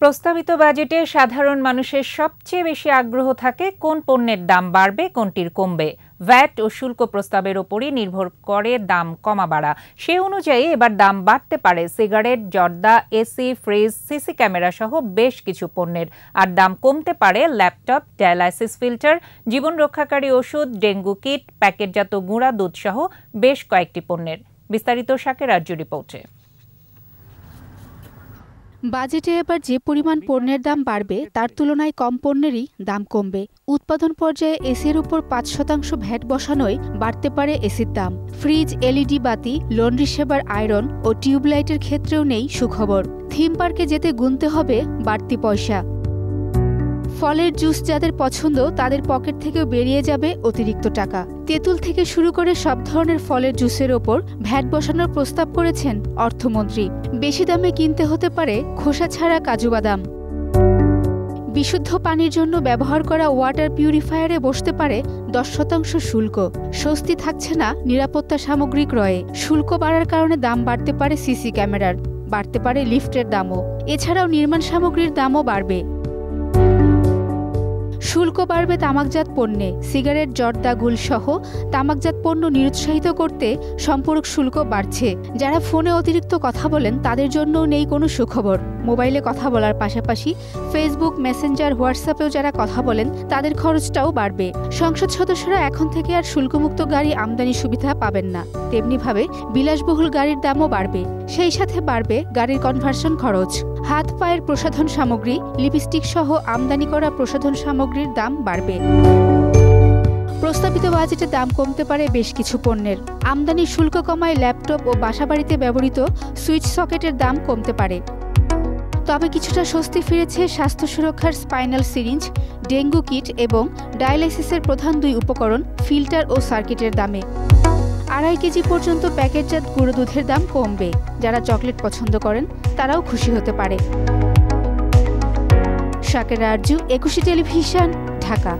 প্রস্তাবিত বাজেটে সাধারণ মানুষের সবচেয়ে বেশি আগ্রহ থাকে কোন পণ্যের দাম বাড়বে, কোনটির কমবে। ভ্যাট ও শুল্ক প্রস্তাবের ওপরই নির্ভর করে দাম কমা বাড়া। সে অনুযায়ী এবার দাম বাড়তে পারে সিগারেট, জর্দা, এসি, ফ্রিজ, সিসি ক্যামেরা সহ বেশ কিছু পণ্যের। আর দাম কমতে পারে ল্যাপটপ, ডায়ালাইসিস ফিল্টার, জীবন রক্ষাকারী ওষুধ, ডেঙ্গু কিট, প্যাকেটজাত গুঁড়া দুধ সহ বেশ কয়েকটি পণ্যের। বিস্তারিত শাকের রাজ্য রিপোর্টে। বাজেটে এবার যে পরিমাণ পণ্যের দাম বাড়বে তার তুলনায় কম পণ্যেরই দাম কমবে। উৎপাদন পর্যায়ে এসির উপর ৫% ভ্যাট বসানোয় বাড়তে পারে এসির দাম। ফ্রিজ, এলইডি বাতি, লন্ড্রি সেবার আয়রন ও টিউবলাইটের ক্ষেত্রেও নেই সুখবর। থিম পার্কে যেতে গুনতে হবে বাড়তি পয়সা। ফলের জুস যাদের পছন্দ তাদের পকেট থেকেও বেরিয়ে যাবে অতিরিক্ত টাকা। তেঁতুল থেকে শুরু করে সব ধরনের ফলের জুসের ওপর ভ্যাট বসানোর প্রস্তাব করেছেন অর্থমন্ত্রী। বেশি দামে কিনতে হতে পারে খোসা ছাড়া কাজু বাদাম। বিশুদ্ধ পানির জন্য ব্যবহার করা ওয়াটার পিউরিফায়ারে বসতে পারে 10% শুল্ক। স্বস্তি থাকছে না নিরাপত্তা সামগ্রী ক্রয়ে। শুল্ক বাড়ার কারণে দাম বাড়তে পারে সিসি ক্যামেরার, বাড়তে পারে লিফটের দামও। এছাড়াও নির্মাণ সামগ্রীর দামও বাড়বে। শুল্ক বাড়বে তামাকজাত পণ্যে। সিগারেট, জর্দা, গুল সহ তামাকজাত পণ্য নিরুৎসাহিত করতে সম্পূরক শুল্ক বাড়ছে। যারা ফোনে অতিরিক্ত কথা বলেন তাদের জন্যও নেই কোনো সুখবর। মোবাইলে কথা বলার পাশাপাশি ফেসবুক, মেসেঞ্জার, হোয়াটসঅ্যাপেও যারা কথা বলেন তাদের খরচটাও বাড়বে। সংসদ সদস্যরা এখন থেকে আর শুল্কমুক্ত গাড়ি আমদানি সুবিধা পাবেন না। তেমনিভাবে বিলাসবহুল গাড়ির দামও বাড়বে। সেই সাথে বাড়বে গাড়ির কনভার্সন খরচ। হাত পায়ের প্রসাধন সামগ্রী, লিপস্টিক সহ আমদানি করা প্রসাধন সামগ্রীর দাম বাড়বে। প্রস্তাবিত বাজেটে দাম কমতে পারে বেশ কিছু পণ্যের। আমদানি শুল্ক কমায় ল্যাপটপ ও বাসাবাড়িতে ব্যবহৃত সুইচ সকেটের দাম কমতে পারে। তবে কিছুটা স্বস্তি ফিরেছে স্বাস্থ্য সুরক্ষার স্পাইনাল সিরিঞ্জ, ডেঙ্গু কিট এবং ডায়ালাইসিসের প্রধান 2 উপকরণ ফিল্টার ও সার্কিটের দামে। 2.5 কেজি পর্যন্ত প্যাকেটজাত গুঁড়ো দুধের দাম কমবে। যারা চকলেট পছন্দ করেন তারাও খুশি হতে পারে। শাকের রাজ্য, একুশে টেলিভিশন, ঢাকা।